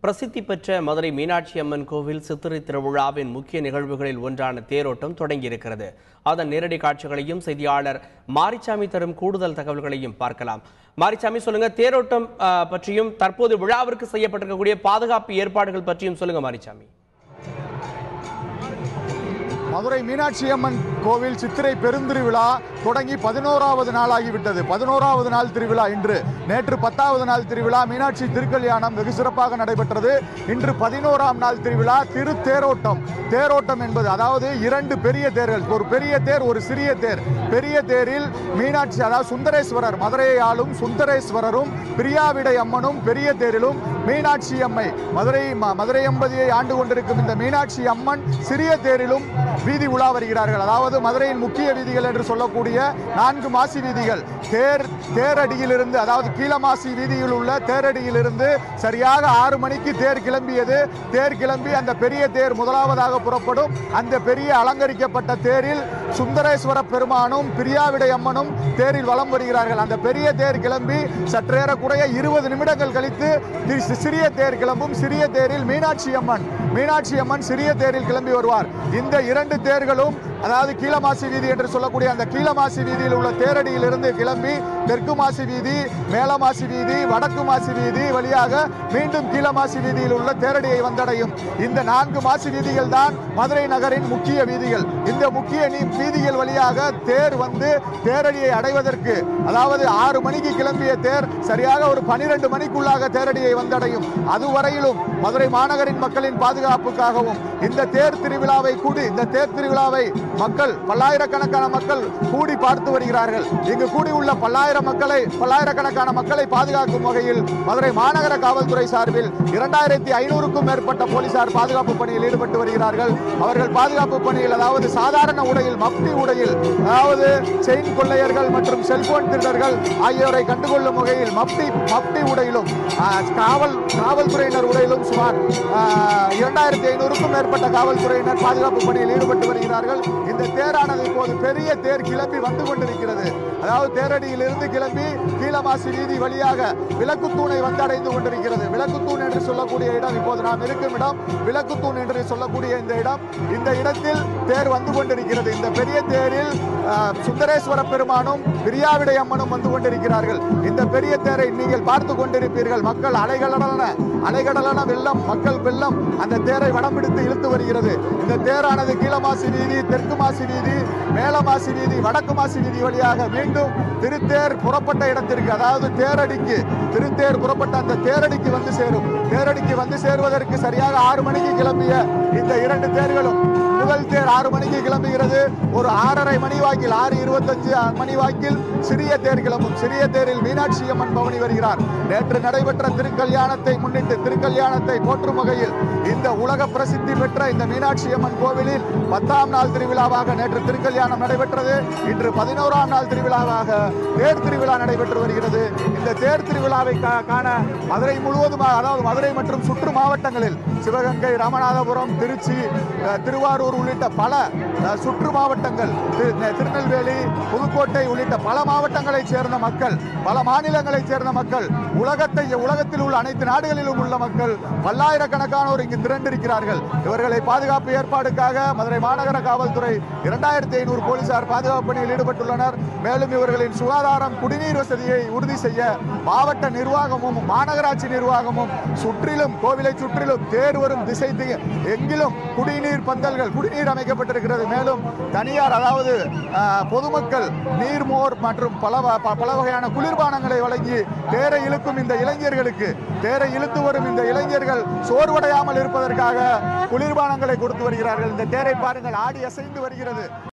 பிரசித்தி பெற்ற மதுரை மீனாட்சி அம்மன் கோவில் சித்திரை திருவிழாவின் முக்கிய நிகழ்வுகளில் ஒன்றான தேரோட்டம் தொடங்கியிருக்கிறது. அதன் நேரடி காட்சிகளையும் செய்தியாளர் மாரிச்சாமி தரும் கூடுதல் தகவல்களையும் பார்க்கலாம். மாரிச்சாமி, சொல்லுங்க, தேரோட்டம் பற்றியும் தற்போது விழாவிற்கு செய்யப்பட்டிருக்கக்கூடிய பாதுகாப்பு ஏற்பாடுகள் பற்றியும் சொல்லுங்க மாரிச்சாமி. மதுரை மீனாட்சி அம்மன் கோவில் சித்திரை பெருந்திருவிழா தொடங்கி 11வது நாளாகிவிட்டது. 11வது நாள் திருவிழா இன்று. நேற்று 10வது நாள் திருவிழா மீனாட்சி திருக்கல்யாணம் வெகு சிறப்பாக நடைபெற்றது. இன்று 11ஆம் நாள் திருவிழா திருத்தேரோட்டம். தேரோட்டம் என்பது அதாவது இரண்டு பெரிய தேர்கள், ஒரு பெரிய தேர், ஒரு சிறிய தேர். பெரிய தேரில் மீனாட்சி அதாவது சுந்தரேஸ்வரர், மதுரையை ஆளும் சுந்தரேஸ்வரரும் பிரியாவிடை அம்மனும் பெரிய தேரிலும், மீனாட்சி அம்மை மதுரை எம்பதியை ஆண்டு கொண்டிருக்கும் இந்த மீனாட்சி அம்மன் சிறிய தேரிலும் வீதி உலா வருகிறார்கள். அதாவது மதுரையின் முக்கிய வீதிகள் என்று சொல்லக்கூடிய 4 மாசி வீதிகள். தேரடியிலிருந்து அதாவது கீழமாசி வீதியில் உள்ள தேரடியிலிருந்து சரியாக 6 மணிக்கு தேர் கிளம்பியது. தேர் கிளம்பி அந்த பெரிய தேர் முதலாவதாக புறப்படும். அந்த பெரிய அலங்கரிக்கப்பட்ட தேரில் சுந்தரேஸ்வர பெருமானும் பிரியாவிடை அம்மனும் தேரில் வலம் வருகிறார்கள். அந்த பெரிய தேர் கிளம்பி சற்றேறக்குறைய 20 நிமிடங்கள் கழித்து சிறிய தேர் கிளம்பும். சிறிய தேரில் மீனாட்சி அம்மன் சிறிய தேரில் கிளம்பி வருவார். இந்த 2 தேர்களும் அதாவது கீழமாசி வீதி என்று சொல்லக்கூடிய அந்த கீழமாசி வீதியில் உள்ள தேரடியில் இருந்து கிளம்பி தெற்கு மாசி வீதி, மேலமாசி வீதி, வடக்கு மாசி வீதி வழியாக மீண்டும் கீழமாசி வீதியில் உள்ள தேரடியை வந்தடையும். இந்த 4 மாசி வீதிகள் தான் மதுரை நகரின் முக்கிய வீதிகள். இந்த முக்கிய வீதிகள் வழியாக தேர் வந்து தேரடியை அடைவதற்கு அதாவது 6 மணிக்கு கிளம்பிய தேர் சரியாக ஒரு 12 மணிக்குள்ளாக தேரடியை வந்தடையும். அதுவரையிலும் மதுரை மாநகரின் மக்களின் பாதுகாப்புக்காகவும் இந்த தேர் திருவிழாவை மக்கள் பல்லாயிரக்கணக்கான மக்கள் கூடி பார்த்து வருகிறார்கள். இங்கு கூடியுள்ள பல்லாயிரக்கணக்கான மக்களை பாதுகாக்கும் வகையில் மதுரை மாநகர காவல்துறை சார்பில் 2500க்கும் மேற்பட்ட போலீசார் பாதுகாப்பு பணியில் ஈடுபட்டு வருகிறார்கள். அவர்கள் பாதுகாப்பு பணியில் அதாவது சாதாரண உடையில், மப்டி உடையில், அதாவது செயின் கொள்ளையர்கள் மற்றும் செல்போன் திருடர்கள் ஆகியோரை கண்டுகொள்ளும் வகையில் மப்டி உடையிலும் காவல்துறையினர் உடையிலும் சுமார் 2500க்கும் மேற்பட்ட காவல்துறையினர் பாதுகாப்பு பணியில் ஈடுபட்டு வருகிறார்கள். இந்த தேரானது இப்போது பெரிய தேர் கிளம்பி வந்து கொண்டிருக்கிறது. அதாவது தேரடியிலிருந்து கிளம்பி கீழமாசி வீதி வழியாக விளக்குத்தூணை வந்தடைந்து கொண்டிருக்கிறது. விளக்குத்தூண் என்று சொல்லக்கூடிய இடம், இப்போது நாம் இருக்கும் இடம் விளக்குத்தூண் என்று சொல்லக்கூடிய இந்த இடத்தில் தேர் வந்து கொண்டிருக்கிறது. இந்த பெரிய தேரில் சுந்தரேஸ்வர பெருமானும் பிரியாவிடை அம்மனும் வந்து கொண்டிருக்கிறார்கள். இந்த பெரிய தேரை நீங்கள் பார்த்து கொண்டிருப்பீர்கள். மக்கள் அலைகடலான வெள்ளம், மக்கள் வெள்ளம் அந்த தேரை வடம் பிடித்து இழுத்து வருகிறது. இந்த தேரானது கீழமாசி வீதி, தெற்கு மாசி வீதி, மேலமாசி வீதி, வடக்கு மாசி வீதி வழியாக மீண்டும் திருத்தேர் புறப்பட்ட இடத்திற்கு அதாவது திருத்தேர் புறப்பட்ட அந்த தேரடிக்கு வந்து சேரும். தேரடிக்கு வந்து சேருவதற்கு சரியாக 6 மணிக்கு கிளம்பிய இந்த 2 தேர்களும், முதல் தேர் 6 மணிக்கு கிளம்புகிறது. ஒரு 6:30 மணி வாக்கில் 6:25 மணி வாக்கில் சிறிய தேர் கிளம்பும். சிறிய தேரில் மீனாட்சி அம்மன் பவனி வருகிறார். நேற்று நடைபெற்ற திருக்கல்யாணத்தை முன்னிட்டு திருக்கல்யாணத்தை போற்றும் வகையில் இந்த உலக பிரசித்தி பெற்ற இந்த மீனாட்சி அம்மன் கோவிலில் 10ஆம் நாள் திருவிழாவாக நேற்று திருக்கல்யாணம் நடைபெற்றது. இன்று 11ஆம் நாள் திருவிழாவாக தேர் திருவிழா நடைபெற்று வருகிறது. இந்த தேர் திருவிழாவை காண மதுரை முழுவதும் அதாவது மதுரை மற்றும் சுற்று மாவட்டங்களில் சிவகங்கை, ராமநாதபுரம், திருச்சி, திருவாரூர் உள்ளிட்ட பல சுற்று மாவட்டங்கள், திருநெல்வேலி, புதுக்கோட்டை உள்ளிட்ட பல மாவட்டங்களைச் சேர்ந்த மக்கள், பல மாநிலங்களைச் சேர்ந்த மக்கள், உலகத்தில் உள்ள அனைத்து நாடுகளிலும் உள்ள மக்கள் பல்லாயிரக்கணக்கானோர் இங்கு திரண்டிருக்கிறார்கள். இவர்களை பாதுகாப்பு ஏற்பாடுக்காக மதுரை மாநகர காவல்துறை 2500 போலீசார் பாதுகாப்பு பணியில் ஈடுபட்டுள்ளனர். மேலும் இவர்களின் சுகாதாரம், குடிநீர் வசதியை உறுதி செய்ய மாவட்ட நிர்வாகமும் மாநகராட்சி நிர்வாகமும் கோவிலை சுற்றிலும் தேர் வரும் திசை எங்கிலும் குடிநீர் பந்தல்கள், குடிநீர் அமைக்கப்பட்டிருக்கிறது. மேலும் தனியார் அதாவது பொதுமக்கள் நீர்மோர் மற்றும் பல வகையான குளிர்பானங்களை வழங்கி தேரை இழுக்கும் இந்த இளைஞர்களுக்கு, தேரை இழுத்து வரும் இந்த இளைஞர்கள் சோர்வடையாமல் இருப்பதற்காக குளிர்பானங்களை கொடுத்து வருகிறார்கள். இந்த தேரை பாருங்கள், ஆடி அசைந்து வருகிறது.